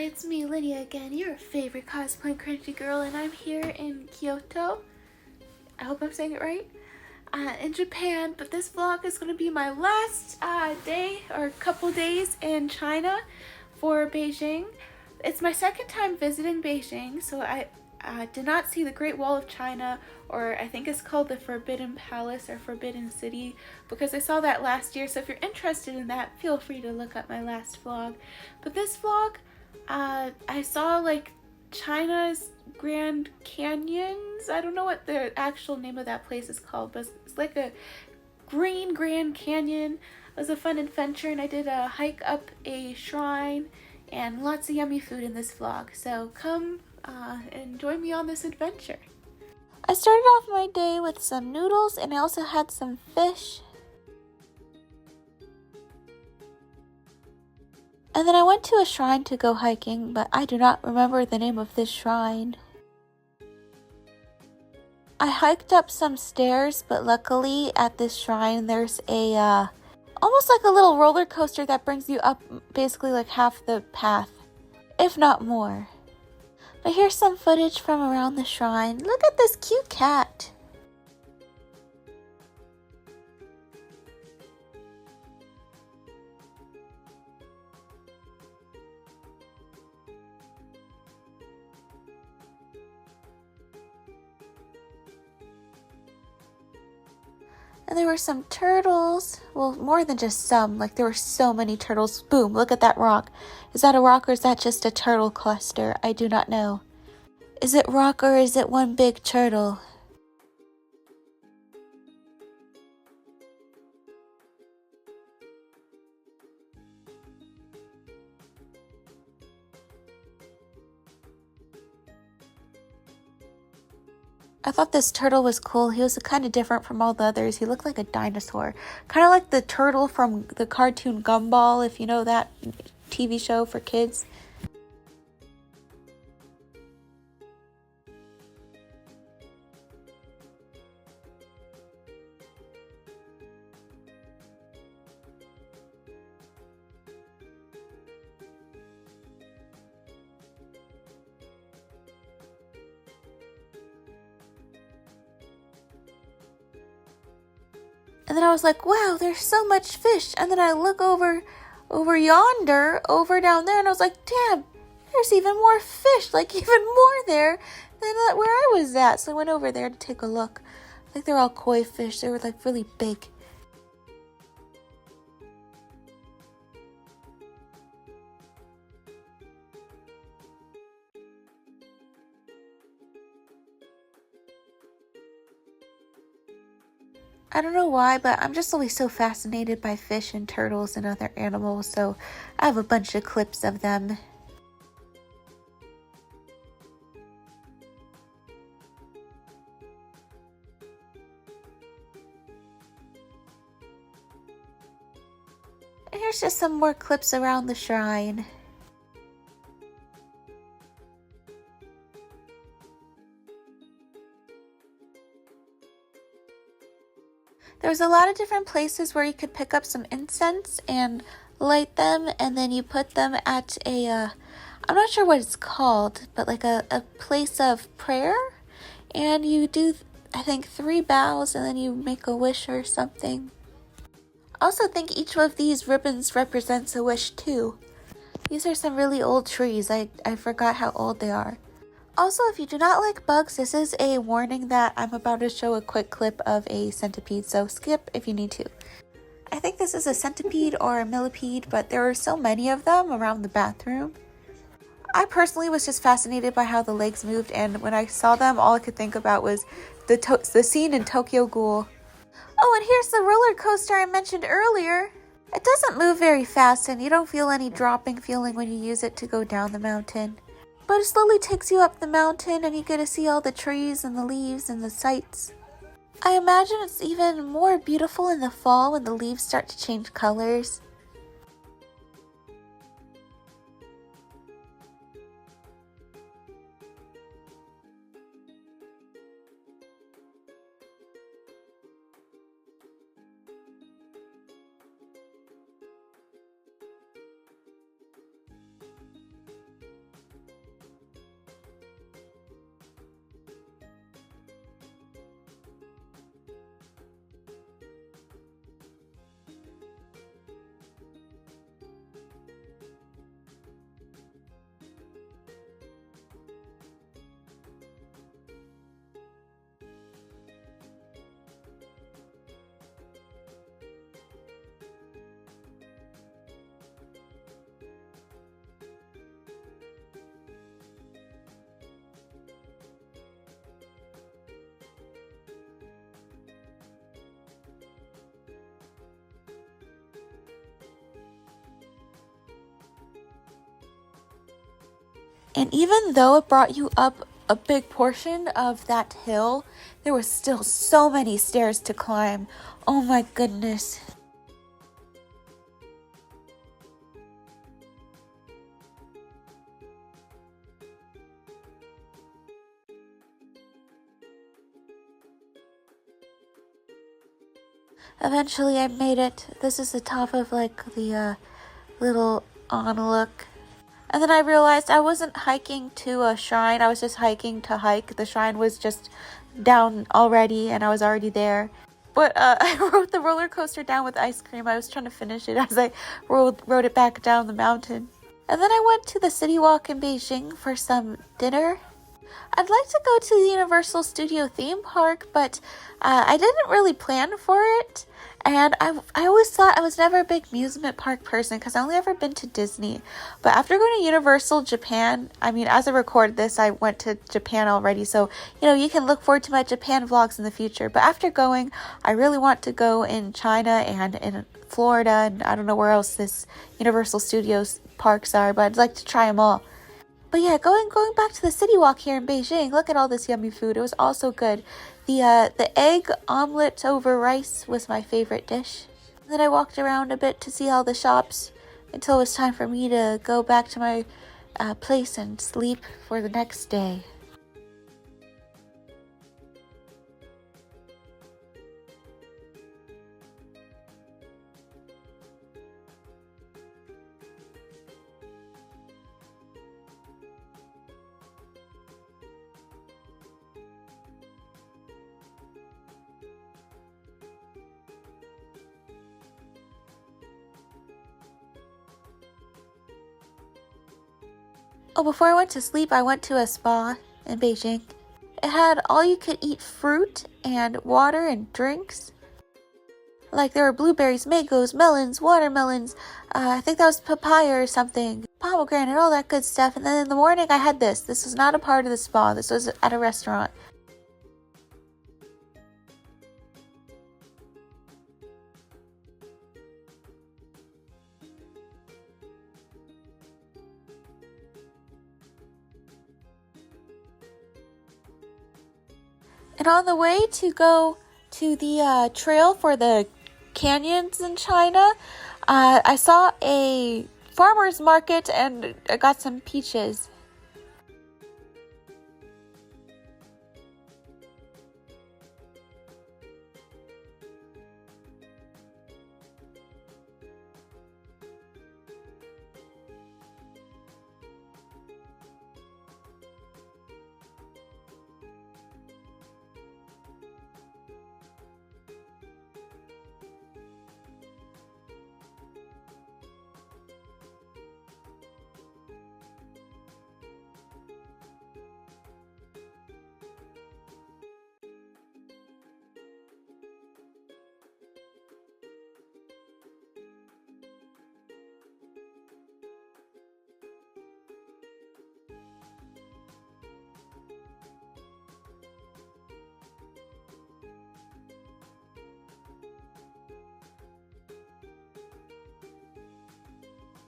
it's me, Lydia again, your favorite cosplay cringy girl, and I'm here in Kyoto. I hope I'm saying it right. In Japan, but this vlog is going to be my last day or couple days in China for Beijing. It's my second time visiting Beijing, so I did not see the Great Wall of China, or I think it's called the Forbidden Palace or Forbidden City, because I saw that last year. So if you're interested in that, feel free to look up my last vlog. But this vlog, I saw like China's Grand Canyons. I don't know what the actual name of that place is called, but it's like a green Grand Canyon. It was a fun adventure, and I did a hike up a shrine and lots of yummy food in this vlog. So come and join me on this adventure. I started off my day with some noodles, and I also had some fish. And then I went to a shrine to go hiking, but I do not remember the name of this shrine. I hiked up some stairs, but luckily at this shrine there's a almost like a little roller coaster that brings you up basically like half the path, if not more. But here's some footage from around the shrine. Look at this cute cat. And there were some turtles. Well, more than just some. Like, there were so many turtles. Boom, look at that rock. Is that a rock or is that just a turtle cluster? I do not know. Is it rock or is it one big turtle? I thought this turtle was cool. He was kind of different from all the others. He looked like a dinosaur. Kind of like the turtle from the cartoon Gumball, if you know that TV show for kids. And then I was like, wow, there's so much fish. And then I look over yonder, over down there, and I was like, damn, there's even more fish, like even more there than where I was at. So I went over there to take a look. I think they're all koi fish. They were like really big. I don't know why, but I'm just always so fascinated by fish and turtles and other animals, so I have a bunch of clips of them. And here's just some more clips around the shrine. There was a lot of different places where you could pick up some incense and light them, and then you put them at a, I'm not sure what it's called, but like a place of prayer. And you do, I think, 3 bows, and then you make a wish or something. I also think each of these ribbons represents a wish too. These are some really old trees. I forgot how old they are. Also, if you do not like bugs, this is a warning that I'm about to show a quick clip of a centipede, so skip if you need to. I think this is a centipede or a millipede, but there are so many of them around the bathroom. I personally was just fascinated by how the legs moved, and when I saw them, all I could think about was the scene in Tokyo Ghoul. Oh, and here's the roller coaster I mentioned earlier. It doesn't move very fast, and you don't feel any dropping feeling when you use it to go down the mountain. But it slowly takes you up the mountain, and you get to see all the trees and the leaves and the sights. I imagine it's even more beautiful in the fall when the leaves start to change colors. And even though it brought you up a big portion of that hill, there was still so many stairs to climb. Oh my goodness. Eventually I made it. This is the top of like the little onlook. And then I realized I wasn't hiking to a shrine. I was just hiking to hike. The shrine was just down already and I was already there. But I rode the roller coaster down with ice cream. I was trying to finish it as I rode it back down the mountain. And then I went to the CityWalk in Beijing for some dinner. I'd like to go to the Universal Studio theme park, but I didn't really plan for it. And I always thought I was never a big amusement park person because I only ever been to Disney. But after going to Universal Japan, I mean, as I record this, I went to Japan already. So, you can look forward to my Japan vlogs in the future. But after going, I really want to go in China and in Florida. And I don't know where else this Universal Studios parks are, but I'd like to try them all. But yeah, going back to the CityWalk here in Beijing, look at all this yummy food. It was all so good. The egg omelet over rice was my favorite dish. And then I walked around a bit to see all the shops until it was time for me to go back to my place and sleep for the next day. Oh, before I went to sleep, I went to a spa in Beijing. It had all-you-could-eat fruit and water and drinks. Like there were blueberries, mangoes, melons, watermelons. I think that was papaya or something. Pomegranate, all that good stuff. And then in the morning, I had this. This was not a part of the spa. This was at a restaurant. And on the way to go to the trail for the canyons in China, I saw a farmer's market and I got some peaches.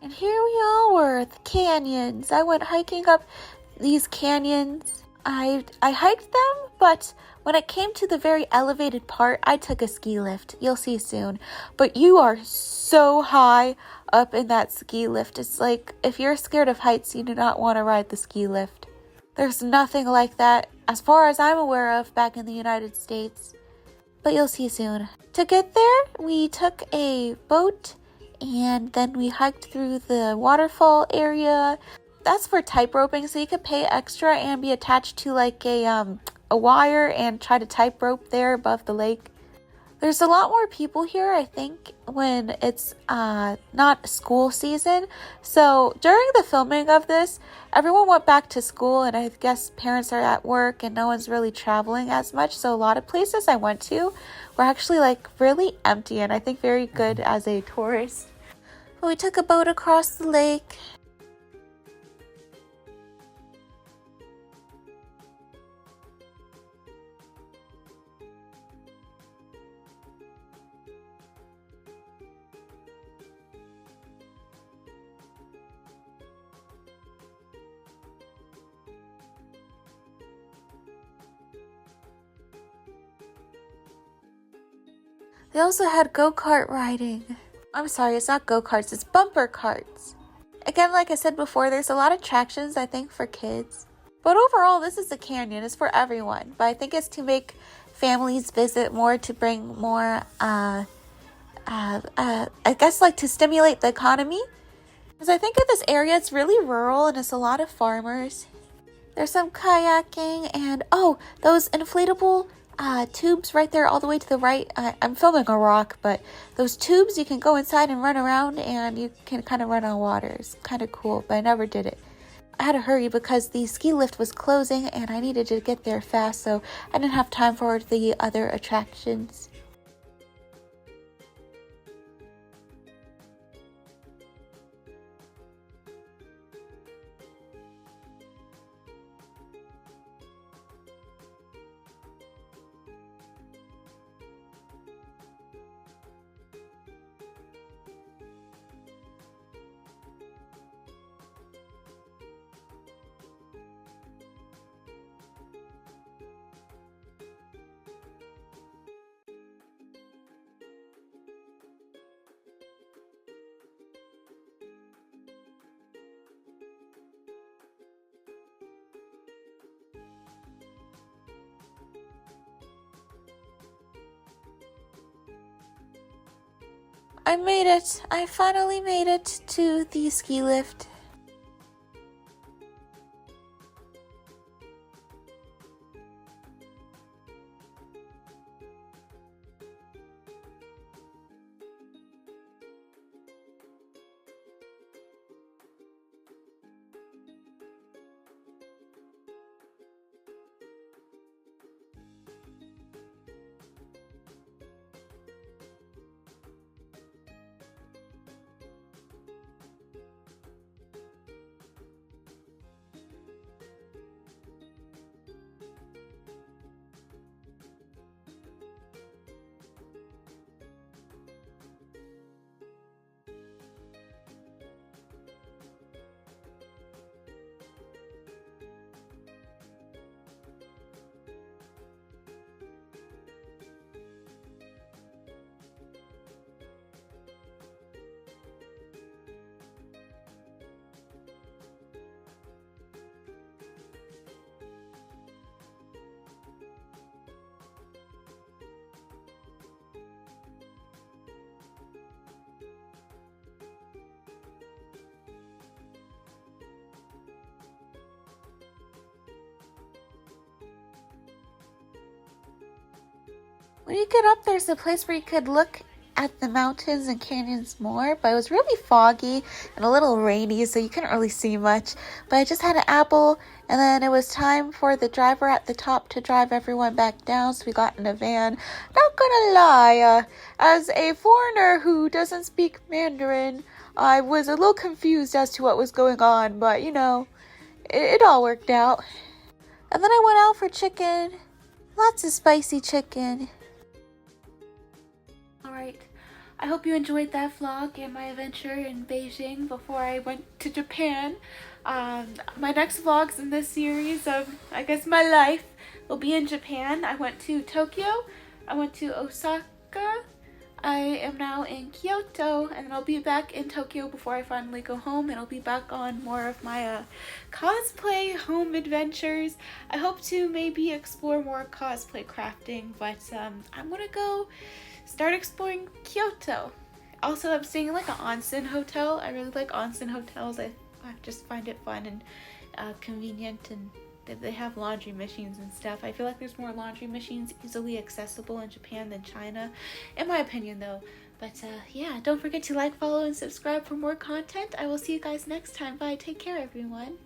And here we all were, the canyons. I went hiking up these canyons. I hiked them, but when it came to the very elevated part, I took a ski lift. You'll see soon. But you are so high up in that ski lift. It's like, if you're scared of heights, you do not want to ride the ski lift. There's nothing like that, as far as I'm aware of, back in the United States. But you'll see soon. To get there, we took a boat and then we hiked through the waterfall area. That's for tight roping, so you could pay extra and be attached to like a wire and try to tight rope there above the lake. There's a lot more people here, I think, when it's not school season. So during the filming of this, everyone went back to school and I guess parents are at work and no one's really traveling as much. So a lot of places I went to were actually like really empty and I think very good as a tourist. But we took a boat across the lake. They also had go-kart riding. I'm sorry, it's not go-karts, it's bumper carts. Again, like I said before, there's a lot of attractions, I think, for kids. But overall, this is a canyon. It's for everyone. But I think it's to make families visit more, to bring more, I guess, like, to stimulate the economy. Because I think in this area, it's really rural and it's a lot of farmers. There's some kayaking and, oh, those inflatable tubes right there all the way to the right. I'm filming a rock, but those tubes, you can go inside and run around and you can kind of run on water. It's kind of cool, but I never did it. I had to hurry because the ski lift was closing and I needed to get there fast, so I didn't have time for the other attractions. I made it! I finally made it to the ski lift. When you get up, there's a place where you could look at the mountains and canyons more, but it was really foggy and a little rainy, so you couldn't really see much. But I just had an apple, and then it was time for the driver at the top to drive everyone back down, so we got in a van. Not gonna lie, as a foreigner who doesn't speak Mandarin, I was a little confused as to what was going on, but you know, it all worked out. And then I went out for chicken. Lots of spicy chicken. Alright, I hope you enjoyed that vlog and my adventure in Beijing before I went to Japan. My next vlogs in this series of, I guess, my life will be in Japan. I went to Tokyo, I went to Osaka, I am now in Kyoto, and I'll be back in Tokyo before I finally go home, and I'll be back on more of my cosplay home adventures. I hope to maybe explore more cosplay crafting, but I'm gonna go start exploring Kyoto. Also, I'm staying in like an onsen hotel. I really like onsen hotels. I just find it fun and convenient, and they have laundry machines and stuff. I feel like there's more laundry machines easily accessible in Japan than China, in my opinion though. But yeah, don't forget to like, follow, and subscribe for more content. I will see you guys next time. Bye. Take care, everyone.